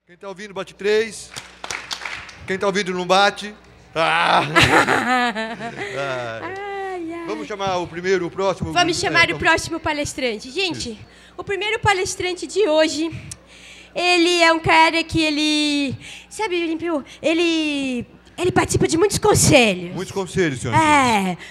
Quem está ouvindo, bate 3. Quem está ouvindo, não bate. Vamos chamar o primeiro, o próximo? Vamos chamar o próximo palestrante. Gente, o primeiro palestrante de hoje, ele é um cara que sabe, ele participa de muitos conselhos. Muitos conselhos, senhor.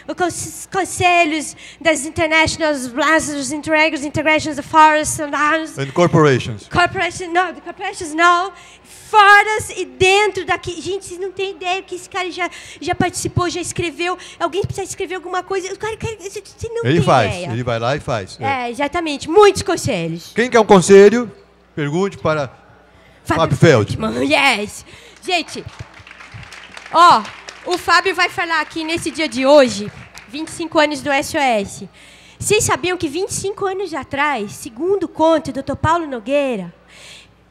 Os conselhos das International Blasters, Integrations of Forests and Corporations. Corporations não. Foras e dentro daqui. Gente, vocês não têm ideia que esse cara já participou, já escreveu. Alguém precisa escrever alguma coisa. O cara, você não tem ideia. Ele vai lá e faz. Exatamente. Muitos conselhos. Quem quer um conselho, pergunte para Fábio Feldman. Yes. Gente, o Fábio vai falar aqui nesse dia de hoje, 25 anos do SOS. Vocês sabiam que 25 anos atrás, segundo o conto do Dr. Paulo Nogueira,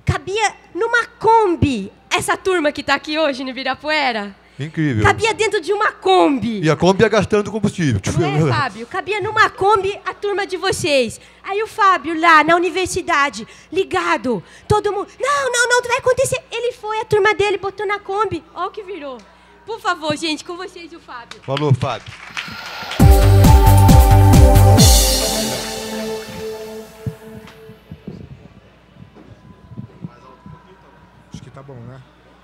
cabia numa Kombi essa turma que está aqui hoje no Ibirapuera? Incrível. Cabia dentro de uma Kombi. E a Kombi ia gastando combustível. Não é, Fábio? Cabia numa Kombi a turma de vocês. Aí o Fábio lá na universidade, ligado, todo mundo, não vai acontecer. Ele foi, a turma dele botou na Kombi. Olha o que virou. Por favor, gente, com vocês o Fábio. Falou, Fábio. Acho que tá bom, né?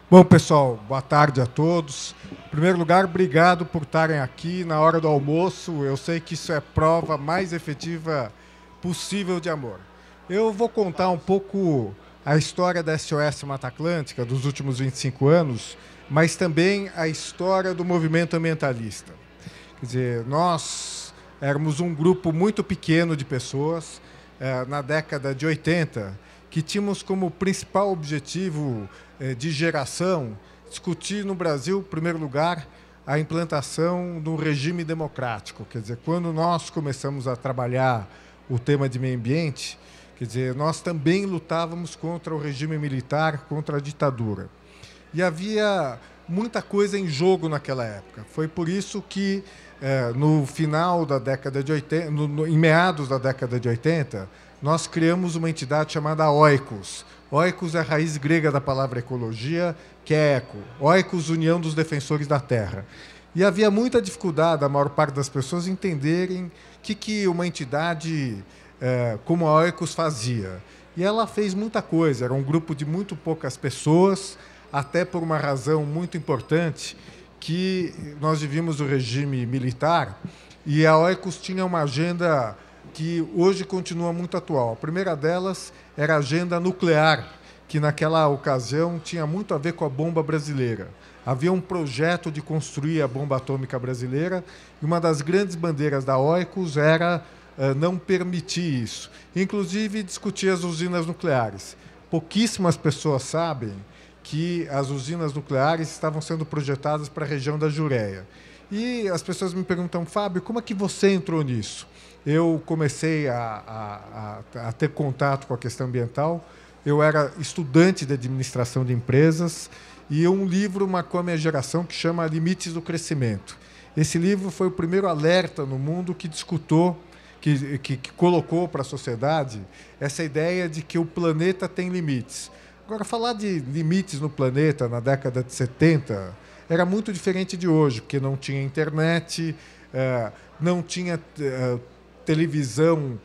Bom, pessoal, boa tarde a todos. Em primeiro lugar, obrigado por estarem aqui na hora do almoço. Eu sei que isso é a prova mais efetiva possível de amor. Eu vou contar um pouco a história da SOS Mata Atlântica dos últimos 25 anos, mas também a história do movimento ambientalista. Quer dizer, nós éramos um grupo muito pequeno de pessoas, na década de 80, que tínhamos como principal objetivo de geração discutir no Brasil, em primeiro lugar, a implantação do regime democrático. Quer dizer, quando nós começamos a trabalhar o tema de meio ambiente, quer dizer, nós também lutávamos contra o regime militar, contra a ditadura. E havia muita coisa em jogo naquela época. Foi por isso que, no final da década de 80, em meados da década de 80, nós criamos uma entidade chamada Oikos. Oikos é a raiz grega da palavra ecologia, que é eco. Oikos, União dos Defensores da Terra. E havia muita dificuldade, a maior parte das pessoas, entenderem o que uma entidade como a Oikos fazia. E ela fez muita coisa. Era um grupo de muito poucas pessoas, até por uma razão muito importante, que nós vivíamos o regime militar e a Oikos tinha uma agenda que hoje continua muito atual. A primeira delas era a agenda nuclear, que naquela ocasião tinha muito a ver com a bomba brasileira. Havia um projeto de construir a bomba atômica brasileira e uma das grandes bandeiras da Oikos era não permitir isso. Inclusive, discutir as usinas nucleares. Pouquíssimas pessoas sabem que as usinas nucleares estavam sendo projetadas para a região da Jureia. E as pessoas me perguntam, Fábio, como é que você entrou nisso? Eu comecei a ter contato com a questão ambiental. Eu era estudante de administração de empresas e um livro marcou a minha geração que chama Limites do Crescimento. Esse livro foi o primeiro alerta no mundo que que colocou para a sociedade essa ideia de que o planeta tem limites. Agora, falar de limites no planeta na década de 70 era muito diferente de hoje, porque não tinha internet, não tinha televisão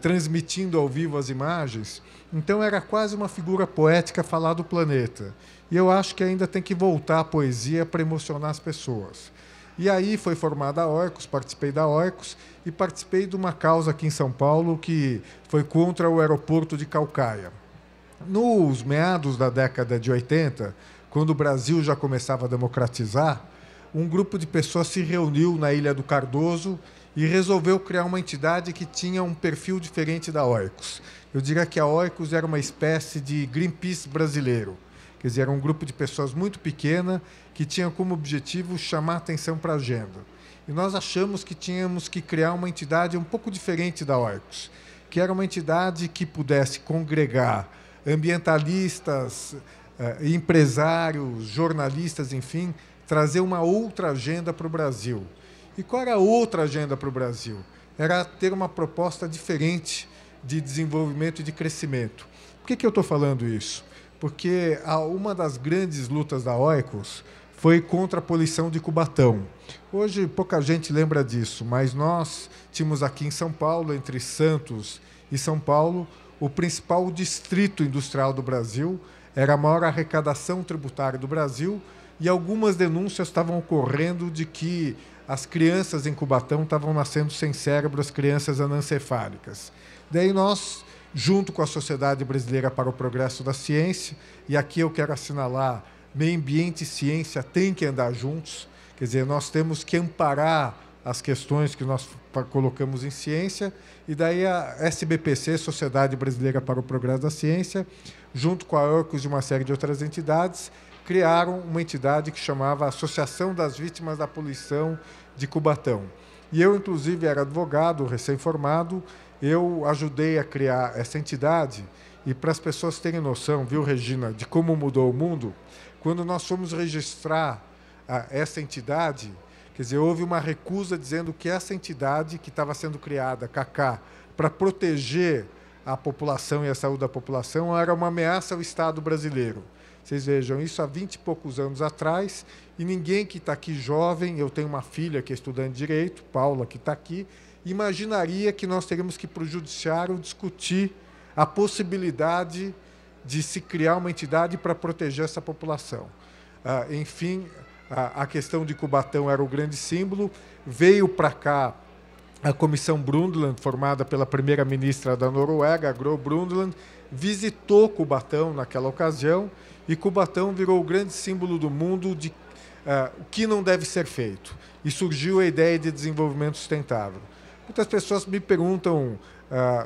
transmitindo ao vivo as imagens. Então, era quase uma figura poética falar do planeta. E eu acho que ainda tem que voltar à poesia para emocionar as pessoas. E aí foi formada a Oikos, participei da Oikos e participei de uma causa aqui em São Paulo que foi contra o aeroporto de Caucaia. Nos meados da década de 80, quando o Brasil já começava a democratizar, um grupo de pessoas se reuniu na Ilha do Cardoso e resolveu criar uma entidade que tinha um perfil diferente da Oikos. Eu diria que a Oikos era uma espécie de Greenpeace brasileiro. Quer dizer, era um grupo de pessoas muito pequena que tinha como objetivo chamar atenção para a agenda. E nós achamos que tínhamos que criar uma entidade um pouco diferente da Oikos, que era uma entidade que pudesse congregar ambientalistas, empresários, jornalistas, enfim, trazer uma outra agenda para o Brasil. E qual era a outra agenda para o Brasil? Era ter uma proposta diferente de desenvolvimento e de crescimento. Por que eu estou falando isso? porque uma das grandes lutas da Oikos foi contra a poluição de Cubatão. Hoje pouca gente lembra disso, mas nós tínhamos aqui em São Paulo, entre Santos e São Paulo, o principal distrito industrial do Brasil, era a maior arrecadação tributária do Brasil, e algumas denúncias estavam ocorrendo de que as crianças em Cubatão estavam nascendo sem cérebro, as crianças anencefálicas. Daí nós, junto com a Sociedade Brasileira para o Progresso da Ciência, e aqui eu quero assinalar, meio ambiente e ciência têm que andar juntos, quer dizer, nós temos que amparar as questões que nós colocamos em ciência, e daí a SBPC, Sociedade Brasileira para o Progresso da Ciência, junto com a Oikos e uma série de outras entidades, criaram uma entidade que chamava Associação das Vítimas da Poluição de Cubatão. E eu, inclusive, era advogado, recém-formado, eu ajudei a criar essa entidade, e para as pessoas terem noção, viu, Regina, de como mudou o mundo, quando nós fomos registrar essa entidade, quer dizer, houve uma recusa dizendo que essa entidade que estava sendo criada, CACA, para proteger a população e a saúde da população, era uma ameaça ao Estado brasileiro. Vocês vejam, isso há 20 e poucos anos atrás, e ninguém que está aqui jovem, eu tenho uma filha que é estudante de Direito, Paula, que está aqui, imaginaria que nós teríamos que ir para o Judiciário discutir a possibilidade de se criar uma entidade para proteger essa população. Enfim, a questão de Cubatão era o grande símbolo, veio para cá a Comissão Brundtland, formada pela primeira-ministra da Noruega, Gro Brundtland, visitou Cubatão naquela ocasião, e Cubatão virou o grande símbolo do mundo de o que não deve ser feito. E surgiu a ideia de desenvolvimento sustentável. Muitas pessoas me perguntam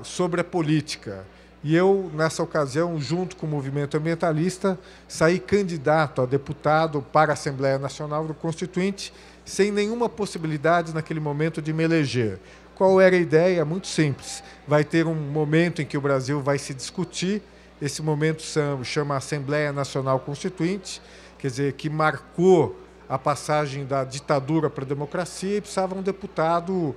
sobre a política. E eu, nessa ocasião, junto com o movimento ambientalista, saí candidato a deputado para a Assembleia Nacional do Constituinte, sem nenhuma possibilidade, naquele momento, de me eleger. Qual era a ideia? Muito simples. Vai ter um momento em que o Brasil vai se discutir. Esse momento chama Assembleia Nacional Constituinte, quer dizer, que marcou a passagem da ditadura para a democracia, e precisava um deputado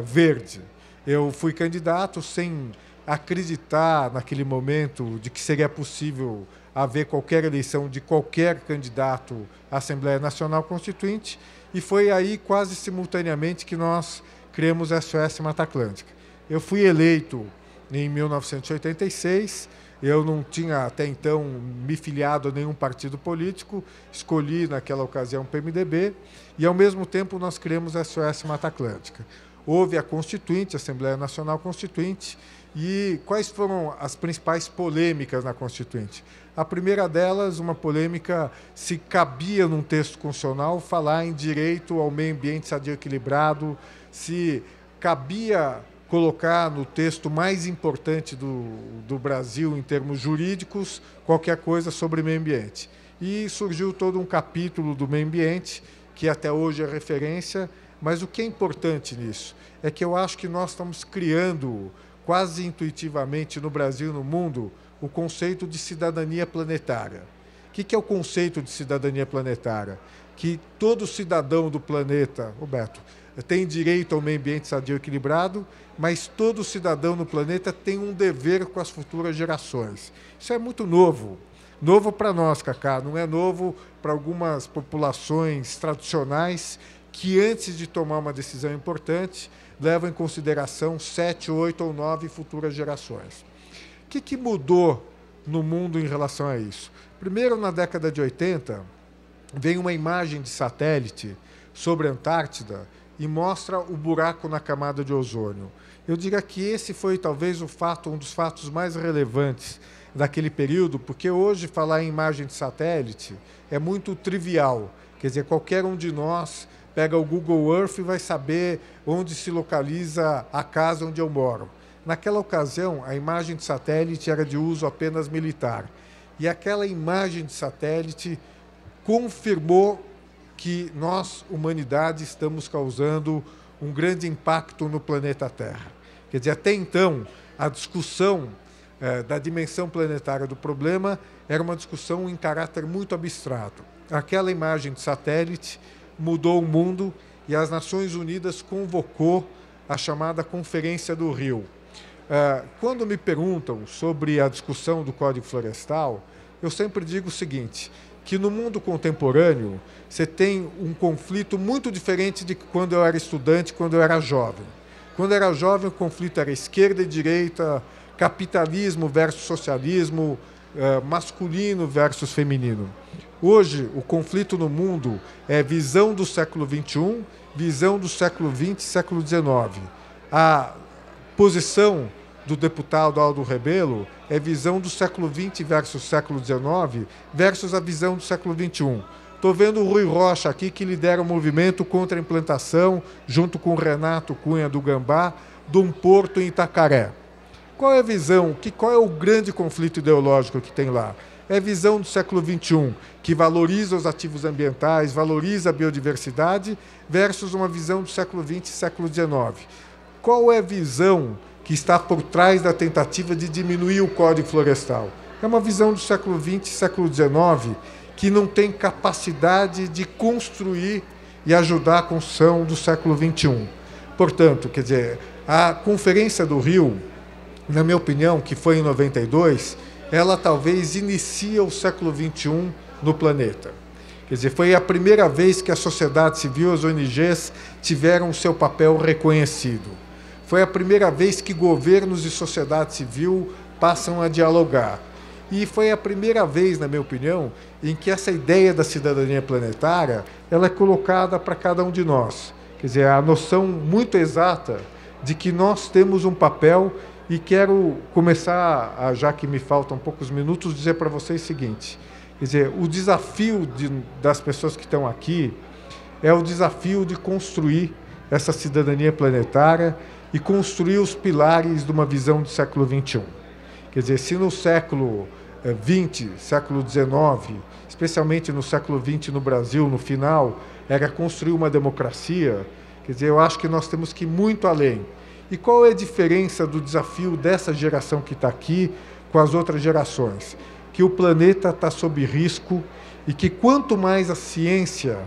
verde. Eu fui candidato sem acreditar, naquele momento, de que seria possível haver qualquer eleição de qualquer candidato à Assembleia Nacional Constituinte, e foi aí, quase simultaneamente, que nós criamos a SOS Mata Atlântica. Eu fui eleito em 1986, eu não tinha até então me filiado a nenhum partido político, escolhi naquela ocasião o PMDB, e ao mesmo tempo nós criamos a SOS Mata Atlântica. Houve a Constituinte, a Assembleia Nacional Constituinte, e quais foram as principais polêmicas na Constituinte? A primeira delas, uma polêmica se cabia num texto constitucional falar em direito ao meio ambiente sadio e equilibrado, se cabia colocar no texto mais importante do Brasil, em termos jurídicos, qualquer coisa sobre meio ambiente. E surgiu todo um capítulo do meio ambiente, que até hoje é referência, mas o que é importante nisso é que eu acho que nós estamos criando, quase intuitivamente no Brasil e no mundo, o conceito de cidadania planetária. O que é o conceito de cidadania planetária? Que todo cidadão do planeta, Roberto, tem direito ao meio ambiente sadio e equilibrado, mas todo cidadão no planeta tem um dever com as futuras gerações. Isso é muito novo. Novo para nós, Cacá, não é novo para algumas populações tradicionais que, antes de tomar uma decisão importante, levam em consideração 7, 8 ou 9 futuras gerações. O que mudou no mundo em relação a isso? Primeiro, na década de 80, vem uma imagem de satélite sobre a Antártida e mostra o buraco na camada de ozônio. Eu diria que esse foi talvez um dos fatos mais relevantes daquele período, porque hoje falar em imagem de satélite é muito trivial. Quer dizer, qualquer um de nós pega o Google Earth e vai saber onde se localiza a casa onde eu moro. Naquela ocasião, a imagem de satélite era de uso apenas militar. E aquela imagem de satélite confirmou que nós, humanidade, estamos causando um grande impacto no planeta Terra. Quer dizer, até então, a discussão da dimensão planetária do problema era uma discussão em caráter muito abstrato. Aquela imagem de satélite mudou o mundo e as Nações Unidas convocou a chamada Conferência do Rio. Quando me perguntam sobre a discussão do Código Florestal, eu sempre digo o seguinte, que no mundo contemporâneo você tem um conflito muito diferente de quando eu era estudante, quando eu era jovem. Quando eu era jovem, o conflito era esquerda e direita, capitalismo versus socialismo, masculino versus feminino. Hoje, o conflito no mundo é visão do século XXI, visão do século XX, século XIX. A posição do deputado Aldo Rebelo é visão do século XX versus século XIX versus a visão do século XXI. Estou vendo o Rui Rocha aqui, que lidera o movimento contra a implantação, junto com o Renato Cunha do Gambá, de um porto em Itacaré. Qual é a visão? Qual é o grande conflito ideológico que tem lá? É a visão do século XXI, que valoriza os ativos ambientais, valoriza a biodiversidade, versus uma visão do século XX e século XIX. Qual é a visão que está por trás da tentativa de diminuir o Código Florestal? É uma visão do século XX e século XIX que não tem capacidade de construir e ajudar a construção do século XXI. Portanto, quer dizer, a Conferência do Rio, na minha opinião, que foi em 92, ela talvez inicia o século XXI no planeta. Quer dizer, foi a primeira vez que a sociedade civil, as ONGs, tiveram o seu papel reconhecido. Foi a primeira vez que governos e sociedade civil passam a dialogar. E foi a primeira vez, na minha opinião, em que essa ideia da cidadania planetária ela é colocada para cada um de nós. Quer dizer, a noção muito exata de que nós temos um papel. E quero começar, já que me faltam poucos minutos, dizer para vocês o seguinte. Quer dizer, o desafio das pessoas que estão aqui é o desafio de construir essa cidadania planetária e construir os pilares de uma visão do século XXI. Quer dizer, se no século XX, século XIX, especialmente no século XX no Brasil, no final, era construir uma democracia, quer dizer, eu acho que nós temos que ir muito além. E qual é a diferença do desafio dessa geração que está aqui com as outras gerações? Que o planeta está sob risco e que quanto mais a ciência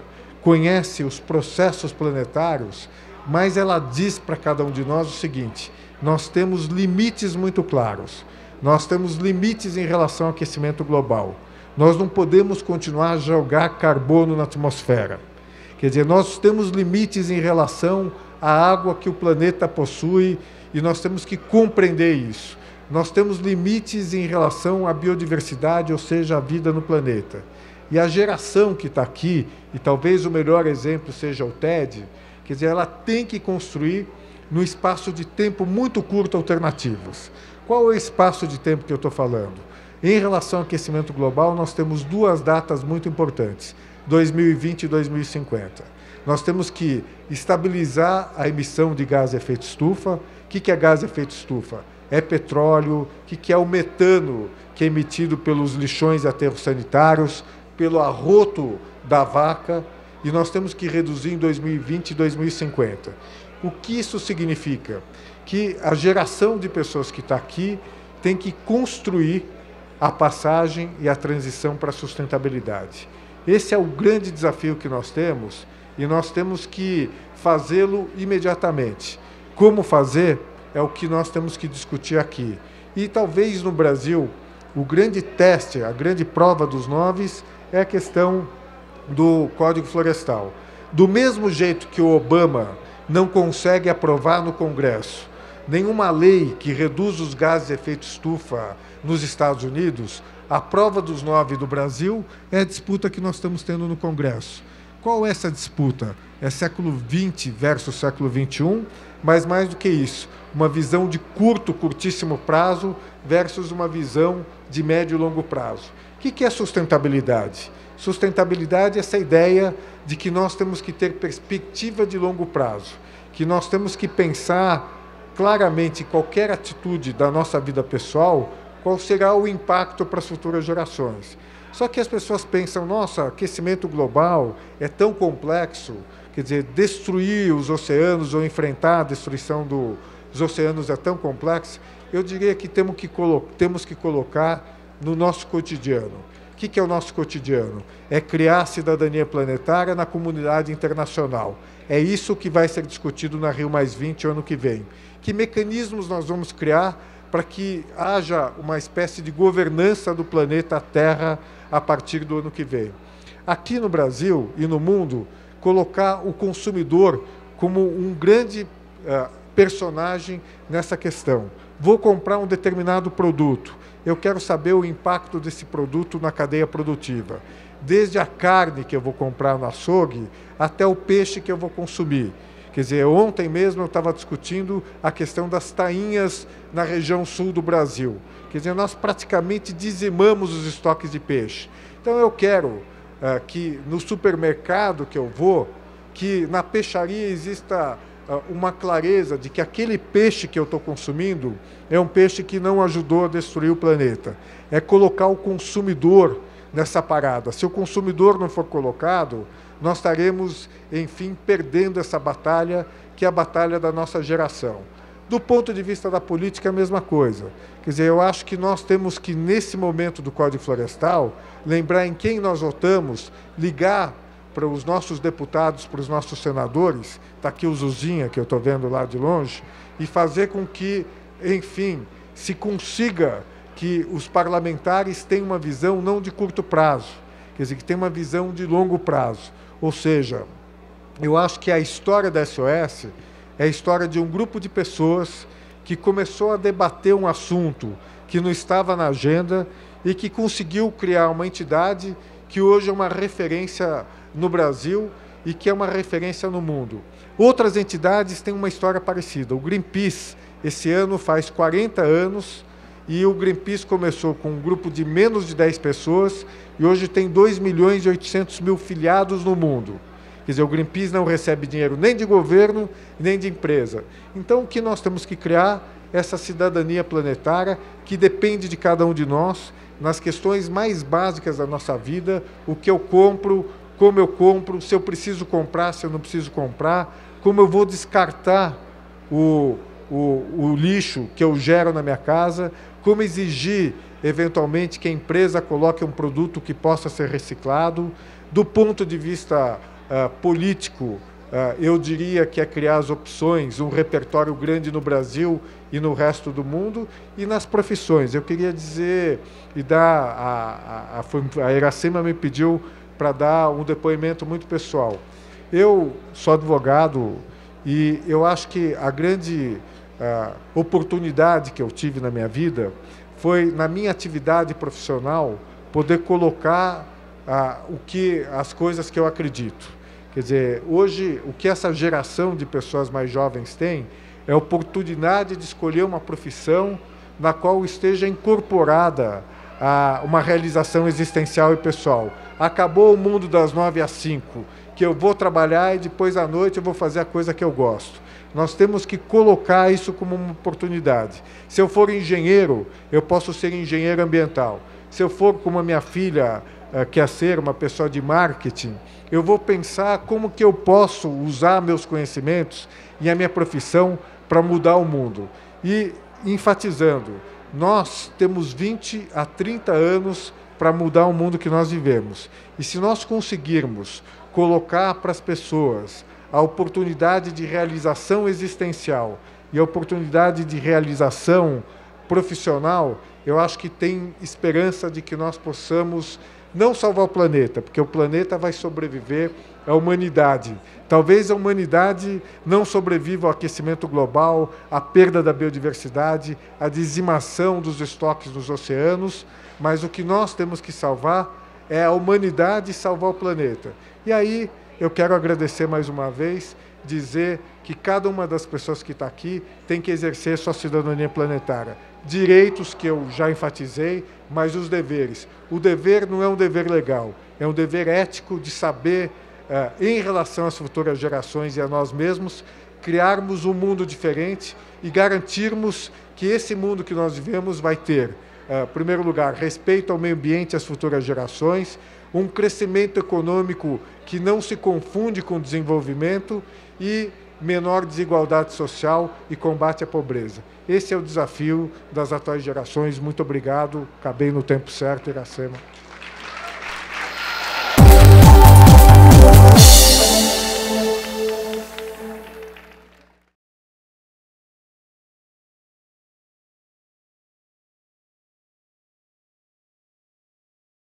conhece os processos planetários, mais ela diz para cada um de nós o seguinte: nós temos limites muito claros. Nós temos limites em relação ao aquecimento global. Nós não podemos continuar a jogar carbono na atmosfera. Quer dizer, nós temos limites em relação à água que o planeta possui e nós temos que compreender isso. Nós temos limites em relação à biodiversidade, ou seja, a vida no planeta. E a geração que está aqui, e talvez o melhor exemplo seja o TED, quer dizer, ela tem que construir no espaço de tempo muito curto alternativas. Qual é o espaço de tempo que eu estou falando? Em relação ao aquecimento global, nós temos duas datas muito importantes, 2020 e 2050. Nós temos que estabilizar a emissão de gás de efeito estufa. O que é gás de efeito estufa? É petróleo. O que é o metano, que é emitido pelos lixões e aterros sanitários, pelo arroto da vaca, e nós temos que reduzir em 2020 e 2050. O que isso significa? Que a geração de pessoas que está aqui tem que construir a passagem e a transição para a sustentabilidade. Esse é o grande desafio que nós temos e nós temos que fazê-lo imediatamente. Como fazer é o que nós temos que discutir aqui. E talvez no Brasil, o grande teste, a grande prova dos 9 é a questão do Código Florestal. Do mesmo jeito que o Obama não consegue aprovar no Congresso nenhuma lei que reduz os gases de efeito estufa nos Estados Unidos, a prova dos 9 do Brasil é a disputa que nós estamos tendo no Congresso. Qual é essa disputa? É século XX versus século XXI, mas mais do que isso, uma visão de curtíssimo prazo versus uma visão de médio e longo prazo. O que é sustentabilidade? Sustentabilidade é essa ideia de que nós temos que ter perspectiva de longo prazo, que nós temos que pensar claramente em qualquer atitude da nossa vida pessoal, qual será o impacto para as futuras gerações. Só que as pessoas pensam, nossa, aquecimento global é tão complexo, quer dizer, destruir os oceanos ou enfrentar a destruição dos oceanos é tão complexo. Eu diria que temos que colocar no nosso cotidiano. O que é o nosso cotidiano? É criar cidadania planetária na comunidade internacional. É isso que vai ser discutido na Rio+20 ano que vem. Que mecanismos nós vamos criar para que haja uma espécie de governança do planeta Terra a partir do ano que vem. Aqui no Brasil e no mundo, colocar o consumidor como um grande personagem nessa questão. Vou comprar um determinado produto, eu quero saber o impacto desse produto na cadeia produtiva. Desde a carne que eu vou comprar no açougue até o peixe que eu vou consumir. Quer dizer, ontem mesmo eu estava discutindo a questão das tainhas na região sul do Brasil. Quer dizer, nós praticamente dizimamos os estoques de peixe. Então eu quero que no supermercado que eu vou, que na peixaria exista uma clareza de que aquele peixe que eu estou consumindo é um peixe que não ajudou a destruir o planeta. É colocar o consumidor nessa parada. Se o consumidor não for colocado, nós estaremos, enfim, perdendo essa batalha, que é a batalha da nossa geração. Do ponto de vista da política, a mesma coisa. Quer dizer, eu acho que nós temos que, nesse momento do Código Florestal, lembrar em quem nós votamos, ligar para os nossos deputados, para os nossos senadores, está aqui o Zuzinha, que eu estou vendo lá de longe, e fazer com que, enfim, se consiga que os parlamentares tenham uma visão não de curto prazo, quer dizer, que tenham uma visão de longo prazo. Ou seja, eu acho que a história da SOS é a história de um grupo de pessoas que começou a debater um assunto que não estava na agenda e que conseguiu criar uma entidade que hoje é uma referência no Brasil e que é uma referência no mundo. Outras entidades têm uma história parecida. O Greenpeace, esse ano, faz 40 anos, e o Greenpeace começou com um grupo de menos de 10 pessoas e hoje tem 2.800.000 filiados no mundo. Quer dizer, o Greenpeace não recebe dinheiro nem de governo, nem de empresa. Então, o que nós temos que criar é essa cidadania planetária que depende de cada um de nós, nas questões mais básicas da nossa vida, o que eu compro, como eu compro, se eu preciso comprar, se eu não preciso comprar, como eu vou descartar o lixo que eu gero na minha casa, como exigir, eventualmente, que a empresa coloque um produto que possa ser reciclado. Do ponto de vista político, eu diria que é criar as opções, um repertório grande no Brasil e no resto do mundo, e nas profissões. Eu queria dizer, e dar, a Iracema me pediu para dar um depoimento muito pessoal. Eu sou advogado e eu acho que a grande oportunidade que eu tive na minha vida foi, na minha atividade profissional, poder colocar as coisas que eu acredito. Quer dizer, hoje, o que essa geração de pessoas mais jovens tem é a oportunidade de escolher uma profissão na qual esteja incorporada uma realização existencial e pessoal. Acabou o mundo das 9 às 5, que eu vou trabalhar e depois à noite eu vou fazer a coisa que eu gosto. Nós temos que colocar isso como uma oportunidade. Se eu for engenheiro, eu posso ser engenheiro ambiental. Se eu for, como a minha filha quer ser, uma pessoa de marketing, eu vou pensar como que eu posso usar meus conhecimentos e a minha profissão para mudar o mundo. E, enfatizando, nós temos 20 a 30 anos para mudar o mundo que nós vivemos. E se nós conseguirmos colocar para as pessoas a oportunidade de realização existencial e a oportunidade de realização profissional, eu acho que tem esperança de que nós possamos não salvar o planeta, porque o planeta vai sobreviver à humanidade. Talvez a humanidade não sobreviva ao aquecimento global, à perda da biodiversidade, à dizimação dos estoques nos oceanos, mas o que nós temos que salvar é a humanidade e salvar o planeta. E aí eu quero agradecer mais uma vez, dizer que cada uma das pessoas que está aqui tem que exercer sua cidadania planetária. Direitos que eu já enfatizei, mas os deveres. O dever não é um dever legal, é um dever ético de saber, em relação às futuras gerações e a nós mesmos, criarmos um mundo diferente e garantirmos que esse mundo que nós vivemos vai ter, em primeiro lugar, respeito ao meio ambiente e às futuras gerações, um crescimento econômico que não se confunde com desenvolvimento e menor desigualdade social e combate à pobreza. Esse é o desafio das atuais gerações. Muito obrigado. Acabei no tempo certo, Iracema.